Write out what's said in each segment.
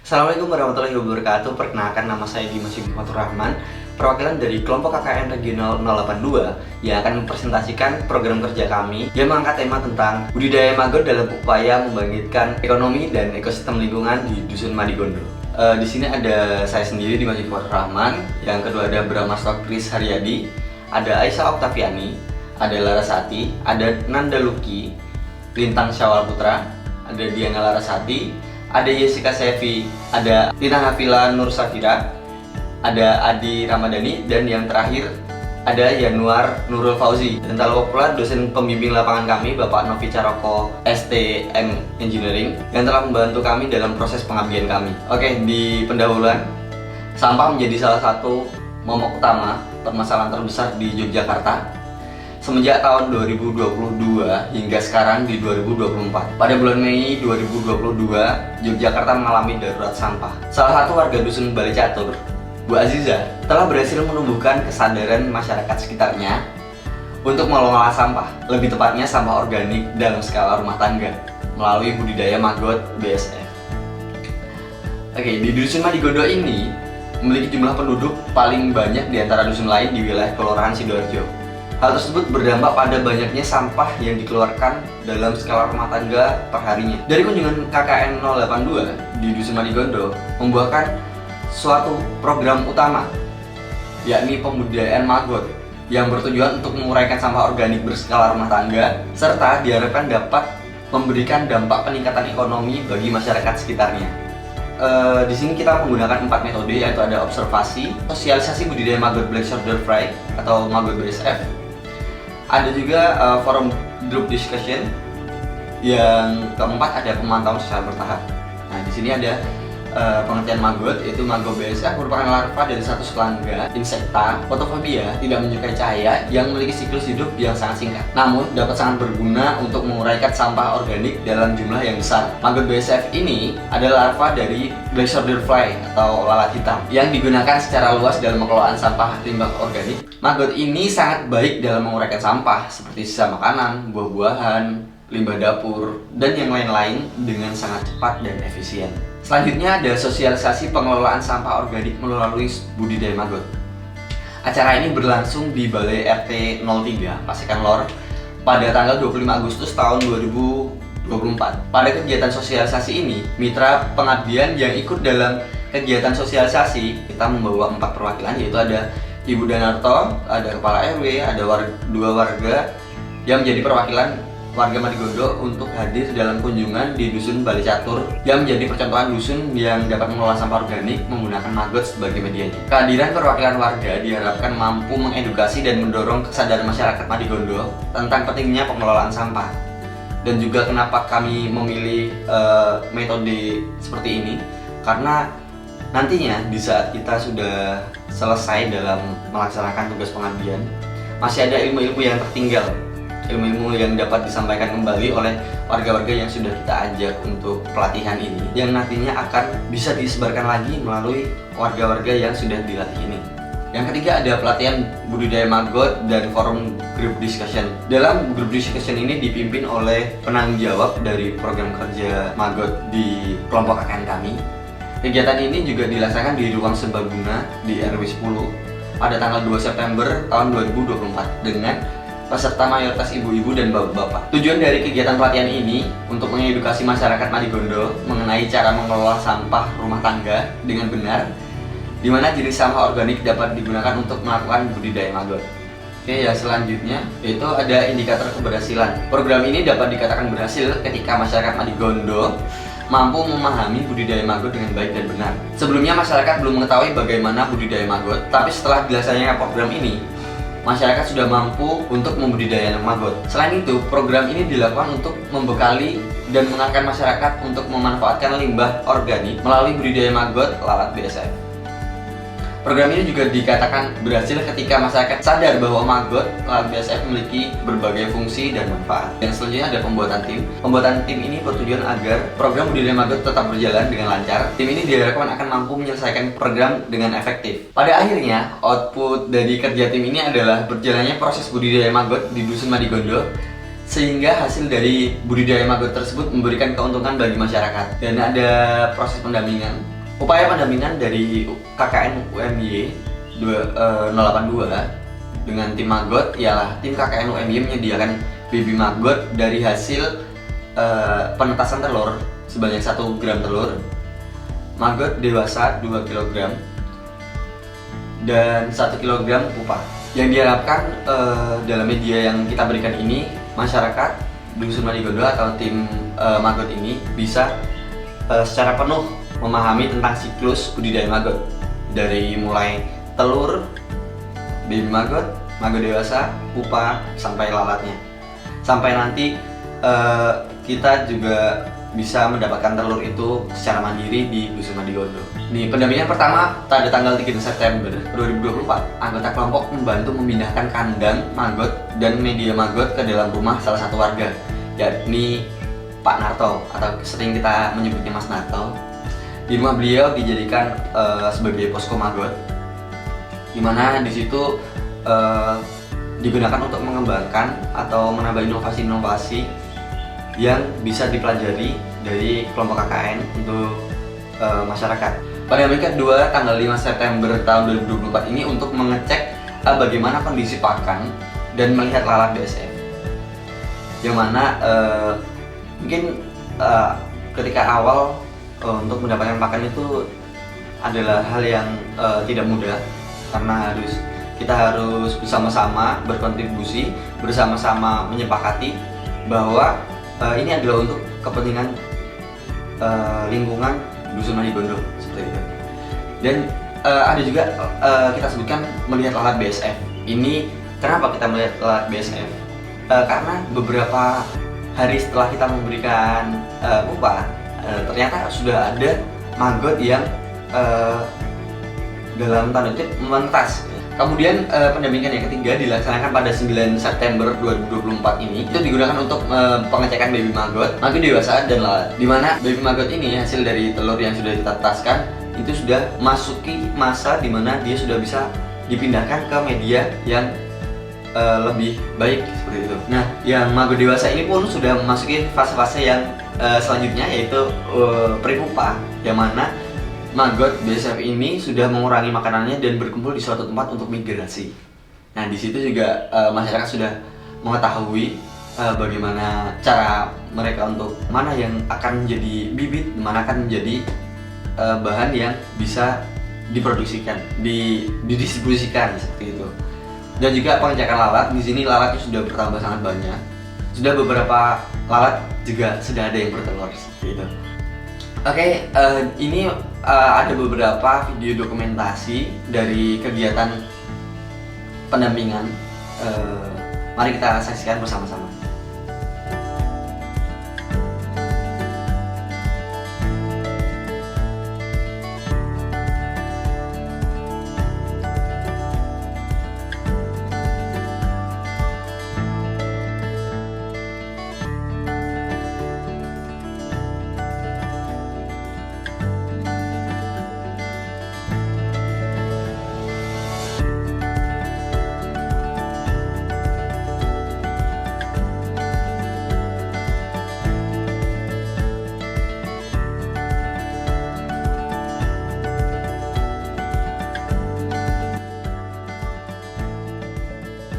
Assalamualaikum warahmatullahi wabarakatuh. Perkenalkan, nama saya Dimas Fatur Rahman, perwakilan dari kelompok KKN Regional 082 yang akan mempresentasikan program kerja kami yang mengangkat tema tentang budidaya maggot dalam upaya membangkitkan ekonomi dan ekosistem lingkungan di Dusun Madigondo. Di sini ada saya sendiri, Dimas Fatur Rahman, yang kedua ada Bramastro Kris Haryadi, ada Aisyah Oktaviani, ada Larasati, ada Nanda Luki, Lintang Syawal Putra, ada Diana Larasati, ada Jessica Sevi, ada Lina Hafila Nur Safira, ada Adi Ramadhani, dan yang terakhir ada Yanuar Nurul Fauzi. Dan tak lupa pula dosen pembimbing lapangan kami, Bapak Novi Caroko STM Engineering, yang telah membantu kami dalam proses pengabdian kami. Oke, di pendahuluan, sampah menjadi salah satu momok utama permasalahan terbesar di Yogyakarta semenjak tahun 2022 hingga sekarang di 2024. Pada bulan Mei 2022, Yogyakarta mengalami darurat sampah. Salah satu warga Dusun Bali Catur, Bu Aziza, telah berhasil menumbuhkan kesadaran masyarakat sekitarnya untuk mengelola sampah, lebih tepatnya sampah organik dalam skala rumah tangga, melalui budidaya maggot BSF. Oke, di Dusun Madigondo ini memiliki jumlah penduduk paling banyak di antara dusun lain di wilayah Kelurahan Sidoarjo. Hal tersebut berdampak pada banyaknya sampah yang dikeluarkan dalam skala rumah tangga perharinya. Dari kunjungan KKN 082 di Dusun Madigondo membuahkan suatu program utama, yakni pembudidayaan maggot yang bertujuan untuk menguraikan sampah organik berskala rumah tangga, serta diharapkan dapat memberikan dampak peningkatan ekonomi bagi masyarakat sekitarnya. Di sini kita menggunakan 4 metode, yaitu ada observasi, sosialisasi budidaya maggot black shoulder fly atau maggot BSF. Ada juga forum group discussion. Yang keempat ada pemantauan secara bertahap. Nah, di sini ada pengertian maggot, yaitu maggot BSF merupakan larva dari satu serangga insekta fotofobia, tidak menyukai cahaya, yang memiliki siklus hidup yang sangat singkat, namun dapat sangat berguna untuk menguraikan sampah organik dalam jumlah yang besar. Maggot BSF ini adalah larva dari black shoulder fly atau lalat hitam yang digunakan secara luas dalam pengelolaan sampah limbah organik. Maggot ini sangat baik dalam menguraikan sampah seperti sisa makanan, buah-buahan, limbah dapur, dan yang lain-lain dengan sangat cepat dan efisien. Selanjutnya ada sosialisasi pengelolaan sampah organik melalui budidaya maggot. Acara ini berlangsung di Balai RT 03 Pasekan Lor pada tanggal 25 Agustus tahun 2024. Pada kegiatan sosialisasi ini, mitra pengabdian yang ikut dalam kegiatan sosialisasi, kita membawa 4 perwakilan, yaitu ada Ibu Danarto, ada Kepala RW, ada dua warga yang menjadi perwakilan warga Madigondo untuk hadir dalam kunjungan di Dusun Bali Catur yang menjadi percontohan dusun yang dapat mengelola sampah organik menggunakan maggot sebagai medianya. Kehadiran perwakilan warga diharapkan mampu mengedukasi dan mendorong kesadaran masyarakat Madigondo tentang pentingnya pengelolaan sampah. Dan juga kenapa kami memilih metode seperti ini, karena nantinya di saat kita sudah selesai dalam melaksanakan tugas pengabdian, masih ada ilmu-ilmu yang tertinggal, ilmu-ilmu yang dapat disampaikan kembali oleh warga-warga yang sudah kita ajak untuk pelatihan ini, yang nantinya akan bisa disebarkan lagi melalui warga-warga yang sudah dilatih ini. Yang ketiga ada pelatihan budidaya maggot dan forum group discussion. Dalam group discussion ini dipimpin oleh penanggung jawab dari program kerja maggot di kelompok KKN kami. Kegiatan ini juga dilaksanakan di ruang serbaguna di RW 10 pada tanggal 2 September tahun 2024 dengan peserta mayoritas ibu-ibu dan bapak-bapak. Tujuan dari kegiatan pelatihan ini untuk mengedukasi masyarakat Madigondo mengenai cara mengelola sampah rumah tangga dengan benar, di mana jenis sampah organik dapat digunakan untuk melakukan budidaya maggot. Oke, ya selanjutnya yaitu ada indikator keberhasilan. Program ini dapat dikatakan berhasil ketika masyarakat Madigondo mampu memahami budidaya maggot dengan baik dan benar. Sebelumnya masyarakat belum mengetahui bagaimana budidaya maggot, tapi setelah dilaksanakan program ini, masyarakat sudah mampu untuk membudidayakan maggot. Selain itu, program ini dilakukan untuk membekali dan mengarahkan masyarakat untuk memanfaatkan limbah organik melalui budidaya maggot lalat BSF. Program ini juga dikatakan berhasil ketika masyarakat sadar bahwa maggot lalat BSF memiliki berbagai fungsi dan manfaat. Dan selanjutnya ada pembuatan tim. Pembuatan tim ini bertujuan agar program budidaya maggot tetap berjalan dengan lancar. Tim ini diharapkan akan mampu menyelesaikan program dengan efektif. Pada akhirnya, output dari kerja tim ini adalah berjalannya proses budidaya maggot di Dusun Madigondo, sehingga hasil dari budidaya maggot tersebut memberikan keuntungan bagi masyarakat. Dan ada proses pendampingan Upaya pendampingan dari KKN UMY 082 dengan tim Maggot ialah tim KKN UMY menyediakan baby maggot dari hasil penetasan telur sebanyak 1 gram telur, maggot dewasa 2 kg, dan 1 kg pupa. Yang diharapkan dalam media yang kita berikan ini, masyarakat Dusun Madigondo atau tim maggot ini bisa secara penuh memahami tentang siklus budidaya maggot, dari mulai telur, baby maggot, maggot dewasa, pupa, sampai lalatnya. Sampai nanti kita juga bisa mendapatkan telur itu secara mandiri di Dusun Madigondo. Nih, pendampingan pertama pada tanggal 3 September 2024, anggota kelompok membantu memindahkan kandang maggot dan media maggot ke dalam rumah salah satu warga, yakni Pak Narto, atau sering kita menyebutnya Mas Narto. Di rumah beliau dijadikan sebagai posko maggot, dimana di situ digunakan untuk mengembangkan atau menambah inovasi-inovasi yang bisa dipelajari dari kelompok KKN untuk masyarakat. Pada hari kedua tanggal 5 September tahun 2024 ini untuk mengecek bagaimana kondisi pakan dan melihat lalat BSF, yang mana mungkin ketika awal untuk mendapatkan pakan itu adalah hal yang tidak mudah, karena kita harus bersama-sama berkontribusi, bersama-sama menyepakati bahwa ini adalah untuk kepentingan lingkungan Dusun Madigondo, seperti itu. Dan ada juga kita sebutkan melihat lalat BSF. Ini kenapa kita melihat lalat BSF? Karena beberapa hari setelah kita memberikan pupa, ternyata sudah ada maggot yang dalam tanda kutip mementas. Kemudian pendampingan yang ketiga dilaksanakan pada 9 September 2024 ini. Itu digunakan untuk pengecekan baby maggot dewasa dan lalat. Di mana baby maggot ini hasil dari telur yang sudah ditetaskan itu sudah masuki masa di mana dia sudah bisa dipindahkan ke media yang lebih baik, seperti itu. Nah, yang maggot dewasa ini pun sudah memasuki fase-fase yang selanjutnya, yaitu prepupa, yang mana maggot BSF ini sudah mengurangi makanannya dan berkumpul di suatu tempat untuk migrasi. Nah, di situ juga masyarakat sudah mengetahui bagaimana cara mereka untuk mana yang akan menjadi bibit, mana akan menjadi bahan yang bisa diproduksikan, didistribusikan, seperti itu. Dan juga pengecekan lalat. Di sini lalatnya sudah bertambah sangat banyak. Sudah beberapa lalat juga sudah ada yang bertelur, seperti itu. Oke, ini ada beberapa video dokumentasi dari kegiatan pendampingan. Mari kita saksikan bersama-sama.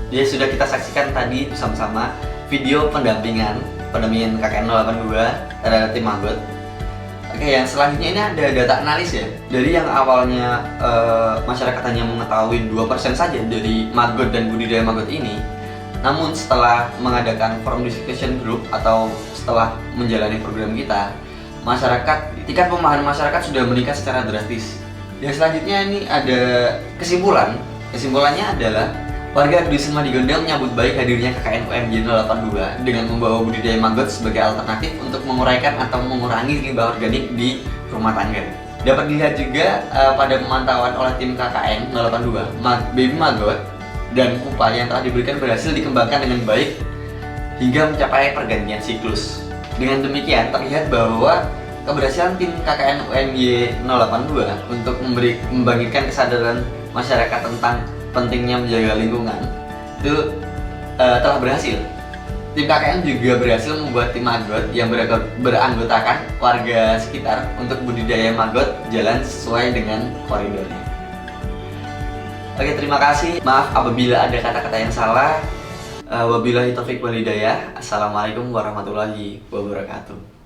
Jadi sudah kita saksikan tadi bersama-sama video pendampingan KKN 082 terhadap tim maggot. Oke, yang selanjutnya ini ada data analis ya. Dari yang awalnya masyarakat hanya mengetahui 2% saja dari maggot dan budidaya maggot ini, namun setelah mengadakan forum discussion group atau setelah menjalani program kita, tingkat pemahaman masyarakat sudah meningkat secara drastis. Yang selanjutnya ini ada kesimpulannya adalah warga Dusun Madigondo menyambut baik hadirnya KKN UMY 082 dengan membawa budidaya maggot sebagai alternatif untuk menguraikan atau mengurangi limbah organik di rumah tangga. Dapat dilihat juga pada pemantauan oleh tim KKN 082, baby maggot dan pupa yang telah diberikan berhasil dikembangkan dengan baik hingga mencapai pergantian siklus. Dengan demikian terlihat bahwa keberhasilan tim KKN UMY 082 untuk membangkitkan kesadaran masyarakat tentang pentingnya menjaga lingkungan itu telah berhasil. Tim KKN juga berhasil membuat tim maggot yang beranggotakan warga sekitar untuk budidaya maggot jalan sesuai dengan koridornya. Oke, terima kasih. Maaf apabila ada kata-kata yang salah. Wabillahi taufiq wal hidayah. Assalamualaikum warahmatullahi wabarakatuh.